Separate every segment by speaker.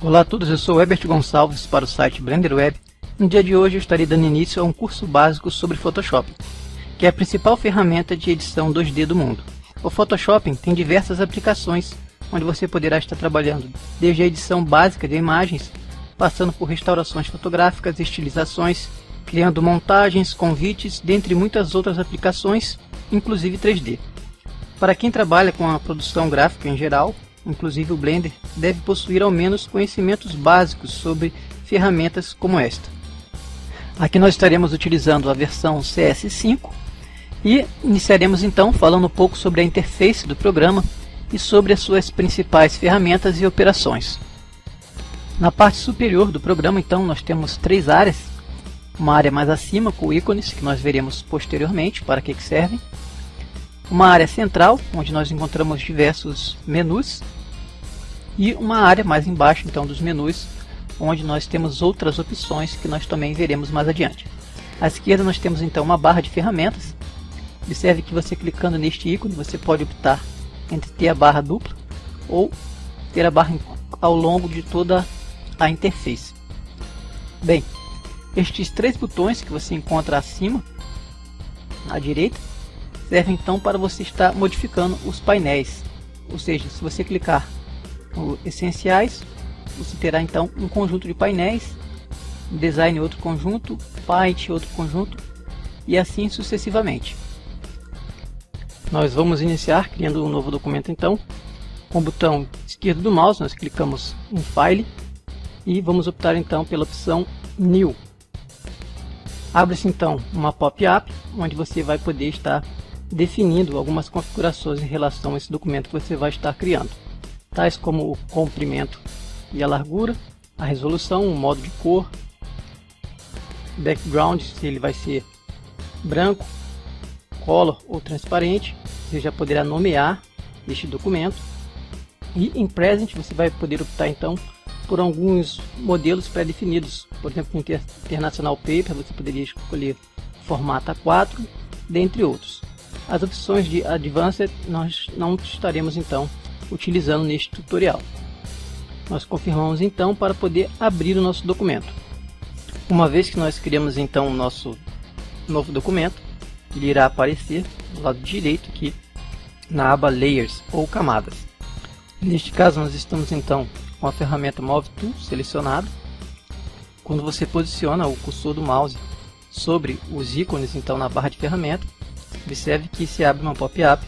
Speaker 1: Olá a todos, eu sou Herbert Gonçalves para o site Blender Web. No dia de hoje eu estarei dando início a um curso básico sobre Photoshop, que é a principal ferramenta de edição 2D do mundo. O Photoshop tem diversas aplicações, onde você poderá estar trabalhando desde a edição básica de imagens, passando por restaurações fotográficas, estilizações, criando montagens, convites, dentre muitas outras aplicações, inclusive 3D. Para quem trabalha com a produção gráfica em geral, inclusive o Blender, deve possuir ao menos conhecimentos básicos sobre ferramentas como esta. Aqui nós estaremos utilizando a versão CS5 e iniciaremos então falando um pouco sobre a interface do programa e sobre as suas principais ferramentas e operações. Na parte superior do programa então nós temos três áreas, uma área mais acima com ícones que nós veremos posteriormente para que servem, uma área central, onde nós encontramos diversos menus, e uma área mais embaixo então dos menus, onde nós temos outras opções que nós também veremos mais adiante. À esquerda nós temos então uma barra de ferramentas. Observe que você clicando neste ícone você pode optar entre ter a barra dupla ou ter a barra ao longo de toda a interface. Bem, estes três botões que você encontra acima, à direita, serve então para você estar modificando os painéis, ou seja, se você clicar no essenciais, você terá então um conjunto de painéis, design outro conjunto, paint outro conjunto e assim sucessivamente. Nós vamos iniciar criando um novo documento então, com o botão esquerdo do mouse nós clicamos em File e vamos optar então pela opção New. Abre-se então uma pop-up onde você vai poder estar definindo algumas configurações em relação a esse documento que você vai estar criando, tais como o comprimento e a largura, a resolução, o modo de cor, background, se ele vai ser branco, color ou transparente, você já poderá nomear este documento, e em present você vai poder optar então por alguns modelos pré-definidos, por exemplo, no International Paper você poderia escolher formato A4, dentre outros. As opções de Advanced nós não estaremos então utilizando neste tutorial. Nós confirmamos então para poder abrir o nosso documento. Uma vez que nós criamos então o nosso novo documento, ele irá aparecer do lado direito aqui na aba Layers ou Camadas. Neste caso nós estamos então com a ferramenta Move Tool selecionado. Quando você posiciona o cursor do mouse sobre os ícones então na barra de ferramenta, observe que se abre uma pop-up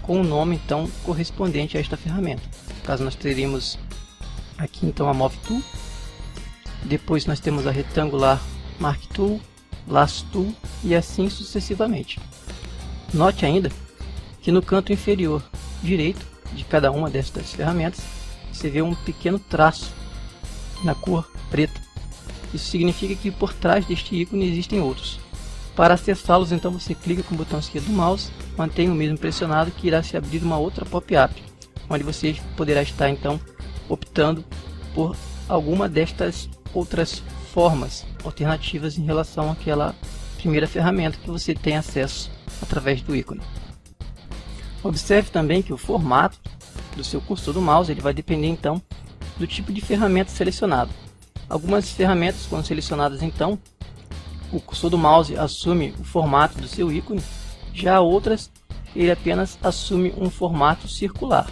Speaker 1: com o nome então correspondente a esta ferramenta. No caso nós teremos aqui então a Move Tool, depois nós temos a Rectangular Mark Tool, Lasso Tool e assim sucessivamente. Note ainda que no canto inferior direito de cada uma destas ferramentas você vê um pequeno traço na cor preta. Isso significa que por trás deste ícone existem outros. Para acessá-los, então você clica com o botão esquerdo do mouse, mantenha o mesmo pressionado que irá se abrir uma outra pop-up, onde você poderá estar então optando por alguma destas outras formas alternativas em relação àquela primeira ferramenta que você tem acesso através do ícone. Observe também que o formato do seu cursor do mouse ele vai depender então do tipo de ferramenta selecionado. Algumas ferramentas, quando selecionadas então, o cursor do mouse assume o formato do seu ícone, já outras ele apenas assume um formato circular.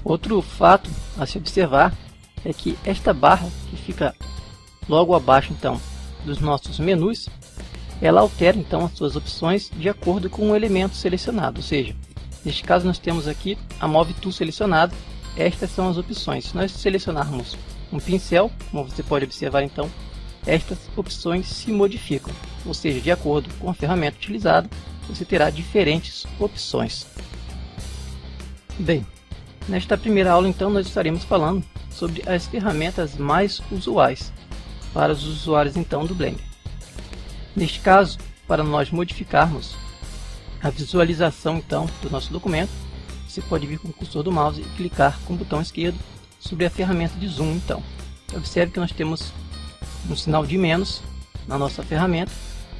Speaker 1: Outro fato a se observar é que esta barra que fica logo abaixo então dos nossos menus, ela altera então as suas opções de acordo com o elemento selecionado, ou seja, neste caso nós temos aqui a Move Tool selecionada, estas são as opções. Se nós selecionarmos um pincel, como você pode observar então, estas opções se modificam, ou seja, de acordo com a ferramenta utilizada, você terá diferentes opções. Bem, nesta primeira aula então nós estaremos falando sobre as ferramentas mais usuais para os usuários então do Blender. Neste caso, para nós modificarmos a visualização então do nosso documento, você pode vir com o cursor do mouse e clicar com o botão esquerdo sobre a ferramenta de zoom então. Observe que nós temos um sinal de menos na nossa ferramenta.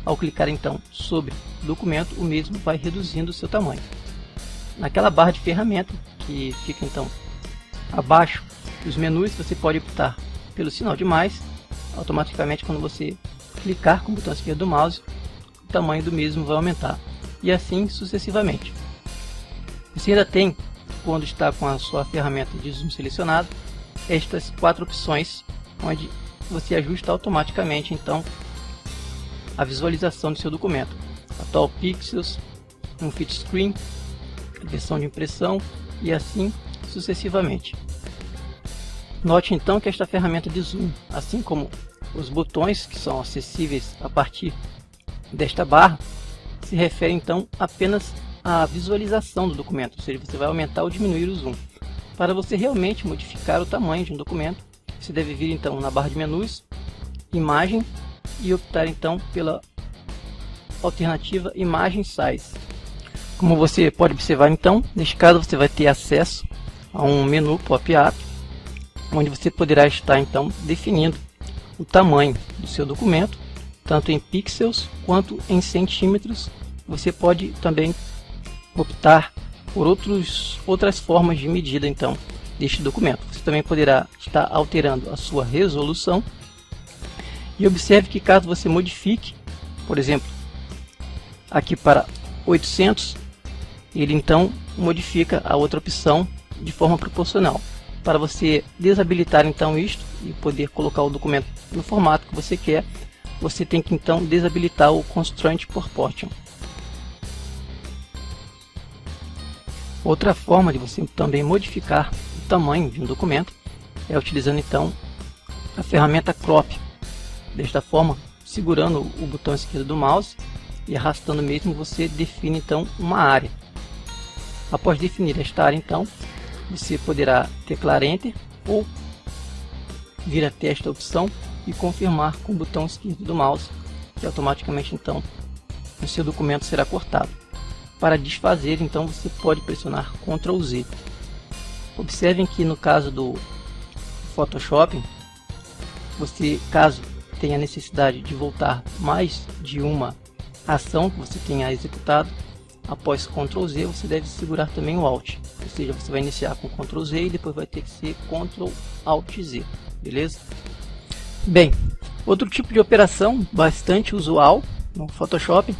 Speaker 1: Ao clicar então sobre o documento, o mesmo vai reduzindo o seu tamanho. Naquela barra de ferramenta que fica então abaixo os menus, você pode optar pelo sinal de mais. Automaticamente, quando você clicar com o botão esquerdo do mouse, o tamanho do mesmo vai aumentar, e assim sucessivamente. Você ainda tem, quando está com a sua ferramenta de zoom selecionado, estas 4 opções, onde você ajusta automaticamente então a visualização do seu documento: Atual Pixels, um Fit Screen, versão de impressão e assim sucessivamente. Note então que esta ferramenta de zoom, assim como os botões que são acessíveis a partir desta barra, se refere então apenas à visualização do documento, ou seja, você vai aumentar ou diminuir o zoom. Para você realmente modificar o tamanho de um documento, você deve vir então na barra de menus, imagem, e optar então pela alternativa Imagem Size. Como você pode observar então, neste caso você vai ter acesso a um menu pop-up, onde você poderá estar então definindo o tamanho do seu documento, tanto em pixels quanto em centímetros. Você pode também optar por outras formas de medida então deste documento. Você também poderá estar alterando a sua resolução. E observe que caso você modifique, por exemplo, aqui para 800, ele então modifica a outra opção de forma proporcional. Para você desabilitar então isto e poder colocar o documento no formato que você quer, você tem que então desabilitar o Constraint Proportion. Outra forma de você também modificar o tamanho de um documento é utilizando então a ferramenta Crop. Desta forma, segurando o botão esquerdo do mouse e arrastando mesmo, você define então uma área. Após definir esta área então, você poderá teclar Enter ou vir até esta opção e confirmar com o botão esquerdo do mouse, que automaticamente então o seu documento será cortado. Para desfazer então você pode pressionar Ctrl Z. Observem que no caso do Photoshop, você, caso tenha necessidade de voltar mais de uma ação que você tenha executado, após Ctrl Z você deve segurar também o Alt, ou seja, você vai iniciar com Ctrl Z e depois vai ter que ser Ctrl Alt Z, beleza? Bem, outro tipo de operação bastante usual no Photoshop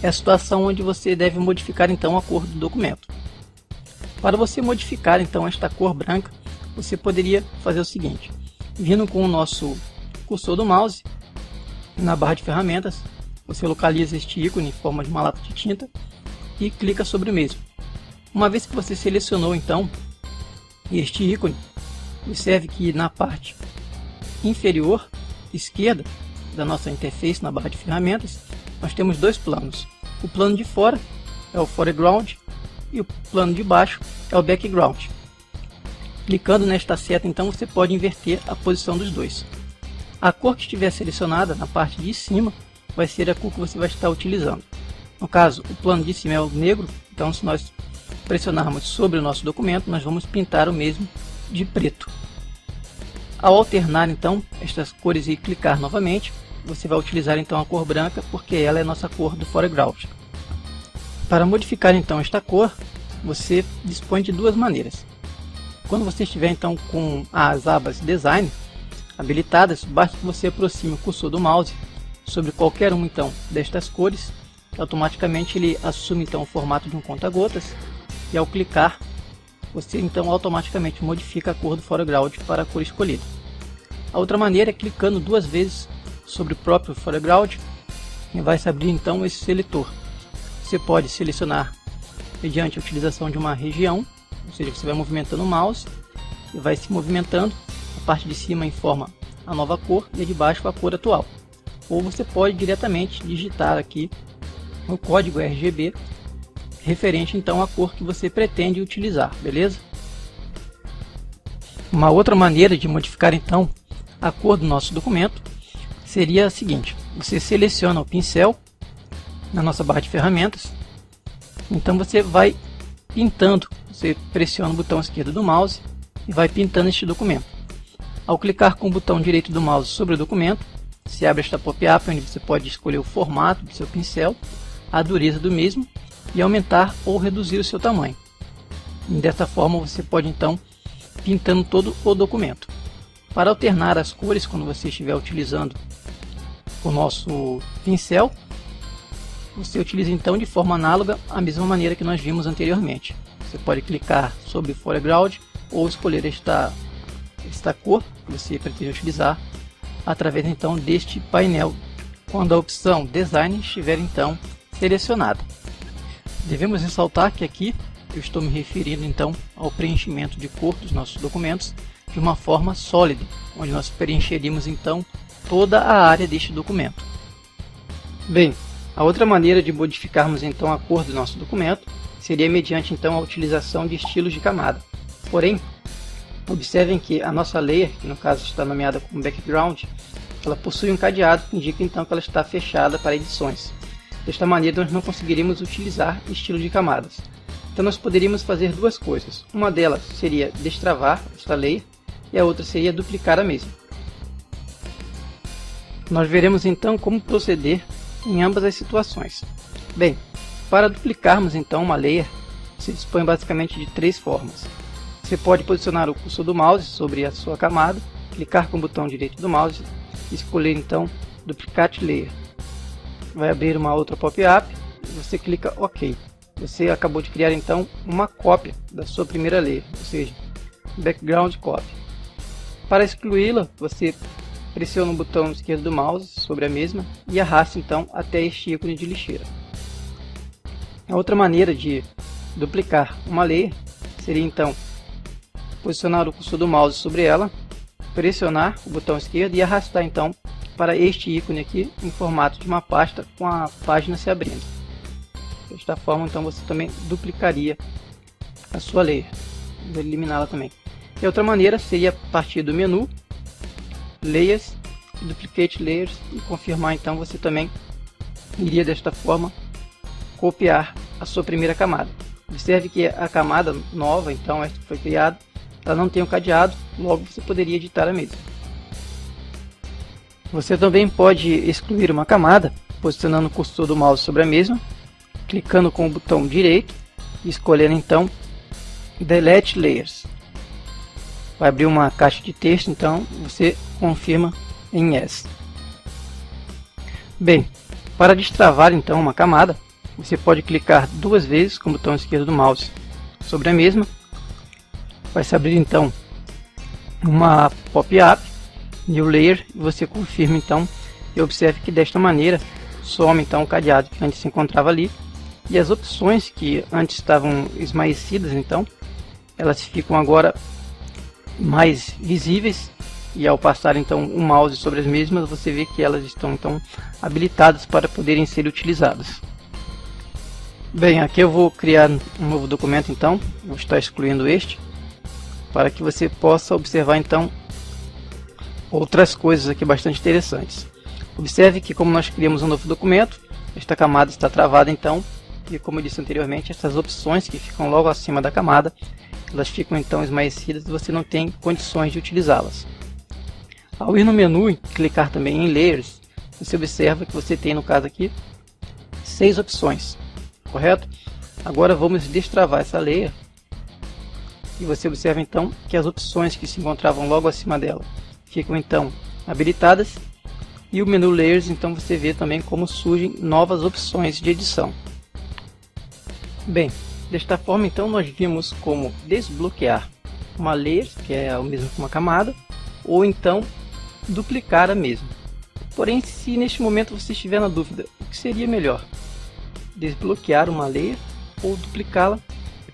Speaker 1: é a situação onde você deve modificar então a cor do documento. Para você modificar então esta cor branca, você poderia fazer o seguinte: vindo com o nosso cursor do mouse, na barra de ferramentas, você localiza este ícone em forma de uma lata de tinta e clica sobre o mesmo. Uma vez que você selecionou então este ícone, observe que na parte inferior esquerda da nossa interface, na barra de ferramentas, nós temos dois planos. O plano de fora é o foreground e o plano de baixo é o background. Clicando nesta seta então você pode inverter a posição dos dois. A cor que estiver selecionada na parte de cima vai ser a cor que você vai estar utilizando. No caso, o plano de cima é o negro, então se nós pressionarmos sobre o nosso documento, nós vamos pintar o mesmo de preto. Ao alternar então estas cores e clicar novamente, você vai utilizar então a cor branca, porque ela é a nossa cor do foreground. Para modificar então esta cor, você dispõe de duas maneiras. Quando você estiver então com as abas Design habilitadas, basta que você aproxime o cursor do mouse sobre qualquer uma então destas cores, que automaticamente ele assume então o formato de um conta-gotas, e ao clicar você então automaticamente modifica a cor do foreground para a cor escolhida. A outra maneira é clicando duas vezes sobre o próprio foreground e vai se abrir então esse seletor. Você pode selecionar mediante a utilização de uma região, ou seja, você vai movimentando o mouse e vai se movimentando. A parte de cima informa a nova cor e a de baixo a cor atual. Ou você pode diretamente digitar aqui o código RGB referente então à cor que você pretende utilizar, beleza? Uma outra maneira de modificar então a cor do nosso documento seria a seguinte: você seleciona o pincel na nossa barra de ferramentas, então você vai pintando, você pressiona o botão esquerdo do mouse e vai pintando este documento. Ao clicar com o botão direito do mouse sobre o documento, se abre esta pop-up onde você pode escolher o formato do seu pincel, a dureza do mesmo e aumentar ou reduzir o seu tamanho. E dessa forma você pode então pintando todo o documento. Para alternar as cores quando você estiver utilizando o nosso pincel, você utiliza então de forma análoga a mesma maneira que nós vimos anteriormente. Você pode clicar sobre o foreground ou escolher esta cor que você pretende utilizar através então deste painel, quando a opção Design estiver então selecionada. Devemos ressaltar que aqui eu estou me referindo então ao preenchimento de cor dos nossos documentos de uma forma sólida, onde nós preencheríamos então toda a área deste documento. Bem, a outra maneira de modificarmos então a cor do nosso documento seria mediante então a utilização de estilos de camada. Porém, observem que a nossa layer, que no caso está nomeada como background, ela possui um cadeado que indica então que ela está fechada para edições. Desta maneira nós não conseguiríamos utilizar estilo de camadas. Então nós poderíamos fazer duas coisas. Uma delas seria destravar esta layer e a outra seria duplicar a mesma. Nós veremos então como proceder em ambas as situações. Bem, para duplicarmos então uma layer, se dispõe basicamente de três formas. Você pode posicionar o cursor do mouse sobre a sua camada, clicar com o botão direito do mouse e escolher então Duplicate Layer. Vai abrir uma outra pop-up e você clica OK. Você acabou de criar então uma cópia da sua primeira layer, ou seja, Background Copy. Para excluí-la, você pressiona o botão esquerdo do mouse sobre a mesma e arrasta então até este ícone de lixeira. A outra maneira de duplicar uma layer seria então posicionar o cursor do mouse sobre ela, pressionar o botão esquerdo e arrastar então para este ícone aqui em formato de uma pasta com a página se abrindo. Desta forma então você também duplicaria a sua layer, vou eliminá-la também. E outra maneira seria partir do menu Layers, Duplicate Layers e confirmar então você também iria desta forma copiar a sua primeira camada. Observe que a camada nova, então esta que foi criada, ela não tem um cadeado, logo você poderia editar a mesma. Você também pode excluir uma camada posicionando o cursor do mouse sobre a mesma, clicando com o botão direito e escolhendo então Delete Layers. Vai abrir uma caixa de texto, então você confirma em Yes. Bem, para destravar então uma camada, você pode clicar duas vezes com o botão esquerdo do mouse sobre a mesma. Vai se abrir então uma pop-up, New Layer, e você confirma então e observe que desta maneira some então o cadeado que antes se encontrava ali e as opções que antes estavam esmaecidas então elas ficam agora mais visíveis e ao passar então o mouse sobre as mesmas você vê que elas estão então habilitadas para poderem ser utilizadas. Bem, aqui eu vou criar um novo documento então, vou estar excluindo este para que você possa observar então outras coisas aqui bastante interessantes. Observe que como nós criamos um novo documento, esta camada está travada então, e como eu disse anteriormente, essas opções que ficam logo acima da camada, elas ficam então esmaecidas e você não tem condições de utilizá-las. Ao ir no menu e clicar também em Layers, você observa que você tem no caso aqui 6 opções, correto? Agora vamos destravar essa layer e você observa então que as opções que se encontravam logo acima dela ficam então habilitadas e o menu Layers então você vê também como surgem novas opções de edição. Bem, desta forma então nós vimos como desbloquear uma layer, que é o mesmo que uma camada, ou então duplicar a mesma. Porém, se neste momento você estiver na dúvida, o que seria melhor? Desbloquear uma layer ou duplicá-la?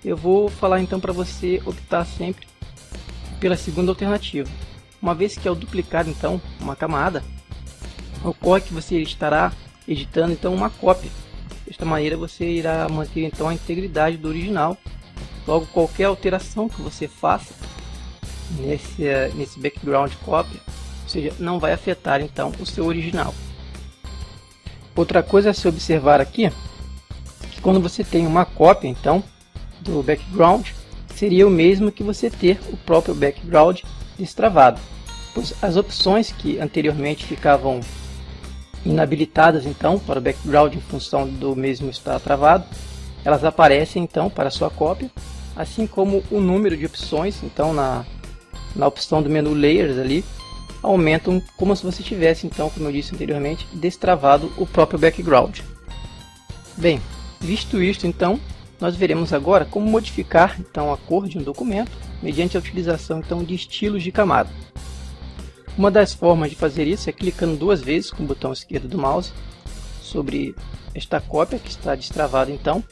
Speaker 1: Eu vou falar então para você optar sempre pela segunda alternativa. Uma vez que ao duplicar então uma camada, ocorre que você estará editando então uma cópia. Desta maneira você irá manter então a integridade do original. Logo, qualquer alteração que você faça nesse background copy, ou seja, não vai afetar então o seu original. Outra coisa a se observar aqui é que quando você tem uma cópia então do background, seria o mesmo que você ter o próprio background destravado, pois as opções que anteriormente ficavam inabilitadas então para o background em função do mesmo estar travado, elas aparecem então para a sua cópia assim como o número de opções. Então na opção do menu Layers ali, aumentam como se você tivesse, então, como eu disse anteriormente, destravado o próprio background. Bem, visto isto, então, nós veremos agora como modificar então a cor de um documento mediante a utilização então de estilos de camada. Uma das formas de fazer isso é clicando 2 vezes com o botão esquerdo do mouse sobre esta cópia que está destravada então,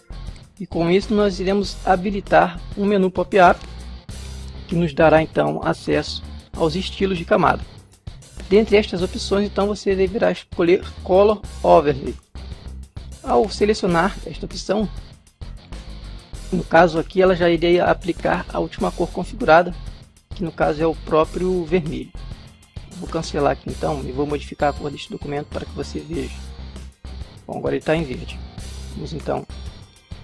Speaker 1: e com isso nós iremos habilitar um menu pop-up que nos dará então acesso aos estilos de camada. Dentre estas opções, então, você deverá escolher Color Overlay. Ao selecionar esta opção, no caso aqui ela já iria aplicar a última cor configurada, que no caso é o próprio vermelho. Vou cancelar aqui então e vou modificar a cor deste documento para que você veja. Bom, agora ele está em verde. Vamos então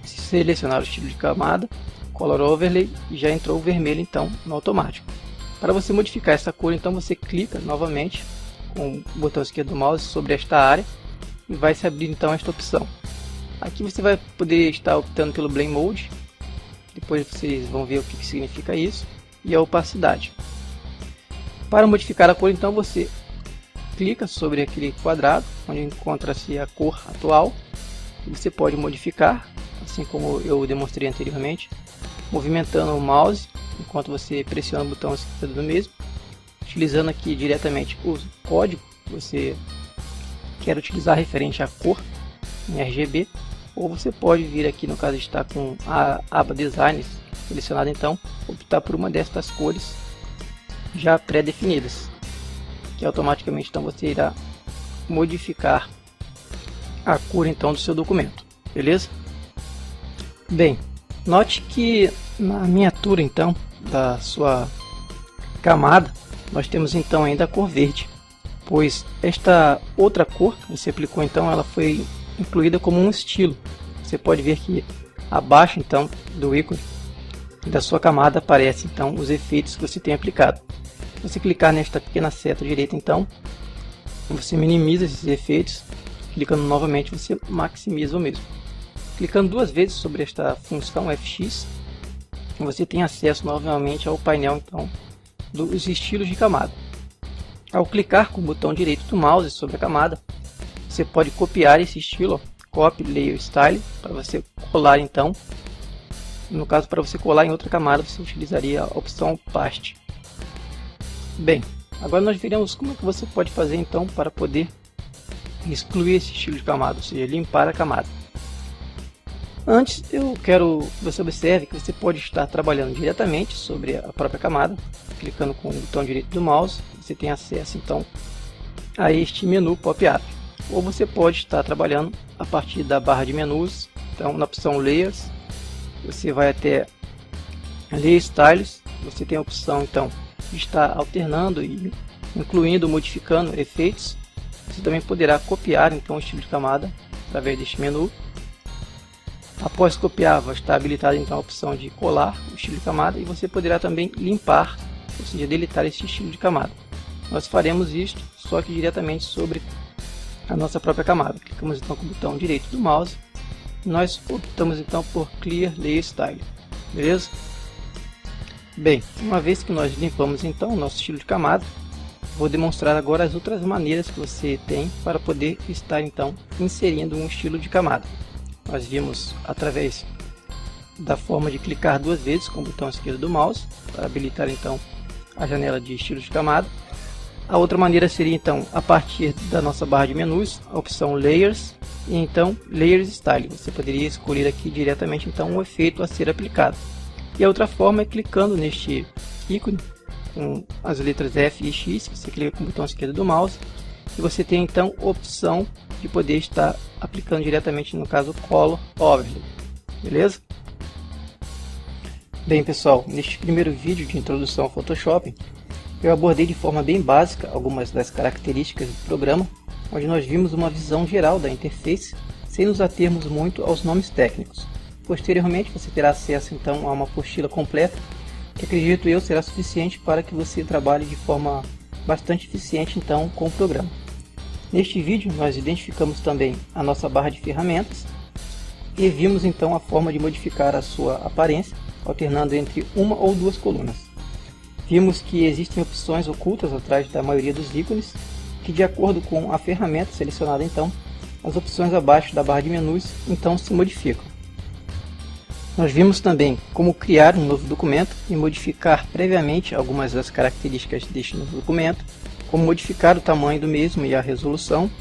Speaker 1: selecionar o estilo de camada, Color Overlay, e já entrou o vermelho então no automático. Para você modificar essa cor, então você clica novamente com o botão esquerdo do mouse sobre esta área e vai se abrir então esta opção. Aqui você vai poder estar optando pelo Blend Mode, depois vocês vão ver o que significa isso, e a opacidade. Para modificar a cor, então você clica sobre aquele quadrado onde encontra-se a cor atual e você pode modificar, assim como eu demonstrei anteriormente, movimentando o mouse enquanto você pressiona o botão esquerdo do mesmo, utilizando aqui diretamente o código que você quer utilizar referente à cor em RGB, ou você pode vir aqui, no caso de estar com a aba Designs selecionada, então optar por uma destas cores já pré-definidas, que automaticamente então você irá modificar a cor então do seu documento, beleza? Bem, note que na miniatura então da sua camada nós temos então ainda a cor verde, pois esta outra cor que você aplicou então ela foi incluída como um estilo. Você pode ver que abaixo então do ícone da sua camada aparece então os efeitos que você tem aplicado. Se você clicar nesta pequena seta direita, então você minimiza esses efeitos, clicando novamente você maximiza o mesmo. Clicando 2 vezes sobre esta função FX, você tem acesso novamente ao painel então dos estilos de camada. Ao clicar com o botão direito do mouse sobre a camada, você pode copiar esse estilo, Copy Layer Style, para você colar então. No caso, para você colar em outra camada, você utilizaria a opção Paste. Bem, agora nós veremos como é que você pode fazer então para poder excluir esse estilo de camada, ou seja, limpar a camada. Antes, eu quero que você observe que você pode estar trabalhando diretamente sobre a própria camada, clicando com o botão direito do mouse, você tem acesso então a este menu pop-up. Ou você pode estar trabalhando a partir da barra de menus, então na opção Layers, você vai até Layer Styles, você tem a opção então de estar alternando e incluindo, modificando efeitos. Você também poderá copiar então o estilo de camada através deste menu. Após copiar, vai estar habilitada então a opção de colar o estilo de camada e você poderá também limpar, ou seja, deletar esse estilo de camada. Nós faremos isto só que diretamente sobre a nossa própria camada. Clicamos então com o botão direito do mouse e nós optamos então por Clear Layer Style, beleza? Bem, uma vez que nós limpamos então o nosso estilo de camada, vou demonstrar agora as outras maneiras que você tem para poder estar então inserindo um estilo de camada. Nós vimos através da forma de clicar 2 vezes com o botão esquerdo do mouse para habilitar então a janela de estilos de camada. A outra maneira seria então a partir da nossa barra de menus, a opção Layers e então Layers Style. Você poderia escolher aqui diretamente então o efeito a ser aplicado. E a outra forma é clicando neste ícone com as letras F e X, você clica com o botão esquerdo do mouse e você tem então a opção de poder estar aplicando diretamente, no caso, Color Overlay, beleza? Bem pessoal, neste primeiro vídeo de introdução ao Photoshop, eu abordei de forma bem básica algumas das características do programa, onde nós vimos uma visão geral da interface, sem nos atermos muito aos nomes técnicos. Posteriormente você terá acesso então a uma apostila completa, que acredito eu será suficiente para que você trabalhe de forma bastante eficiente então com o programa. Neste vídeo nós identificamos também a nossa barra de ferramentas e vimos então a forma de modificar a sua aparência alternando entre uma ou duas colunas. Vimos que existem opções ocultas atrás da maioria dos ícones, que de acordo com a ferramenta selecionada então, as opções abaixo da barra de menus então se modificam. Nós vimos também como criar um novo documento e modificar previamente algumas das características deste novo documento, como modificar o tamanho do mesmo e a resolução,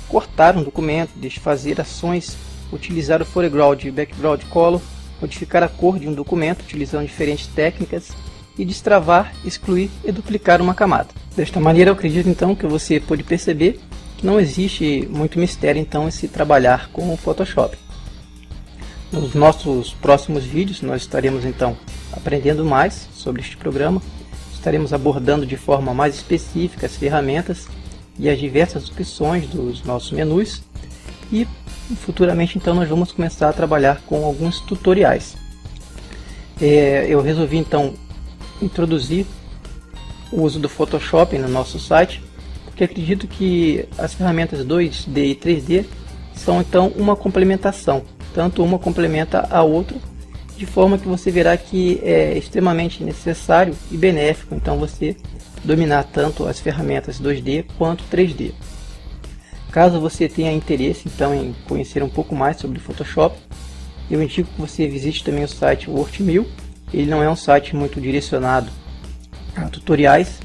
Speaker 1: cortar um documento, desfazer ações, utilizar o foreground e background color, modificar a cor de um documento utilizando diferentes técnicas e destravar, excluir e duplicar uma camada. Desta maneira, eu acredito então que você pode perceber que não existe muito mistério então em se trabalhar com o Photoshop. Nos nossos próximos vídeos nós estaremos então aprendendo mais sobre este programa, estaremos abordando de forma mais específica as ferramentas e as diversas opções dos nossos menus e futuramente então nós vamos começar a trabalhar com alguns tutoriais. Eu resolvi então introduzir o uso do Photoshop no nosso site, porque acredito que as ferramentas 2D e 3D são então uma complementação, tanto uma complementa a outra, de forma que você verá que é extremamente necessário e benéfico então você dominar tanto as ferramentas 2D quanto 3D. Caso você tenha interesse então em conhecer um pouco mais sobre Photoshop, eu indico que você visite também o site Workmill. Ele não é um site muito direcionado a tutoriais,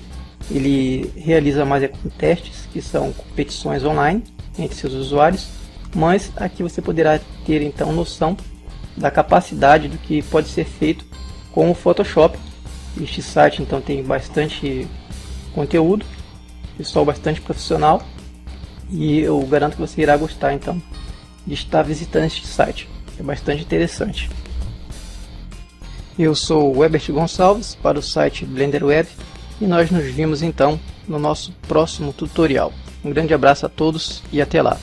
Speaker 1: ele realiza mais testes, que são competições online entre seus usuários, mas aqui você poderá ter então noção da capacidade do que pode ser feito com o Photoshop. Este site então tem bastante conteúdo, pessoal bastante profissional, e eu garanto que você irá gostar então de estar visitando este site, é bastante interessante. Eu sou o Herbert Gonçalves para o site Blender Web e nós nos vemos então no nosso próximo tutorial. Um grande abraço a todos e até lá!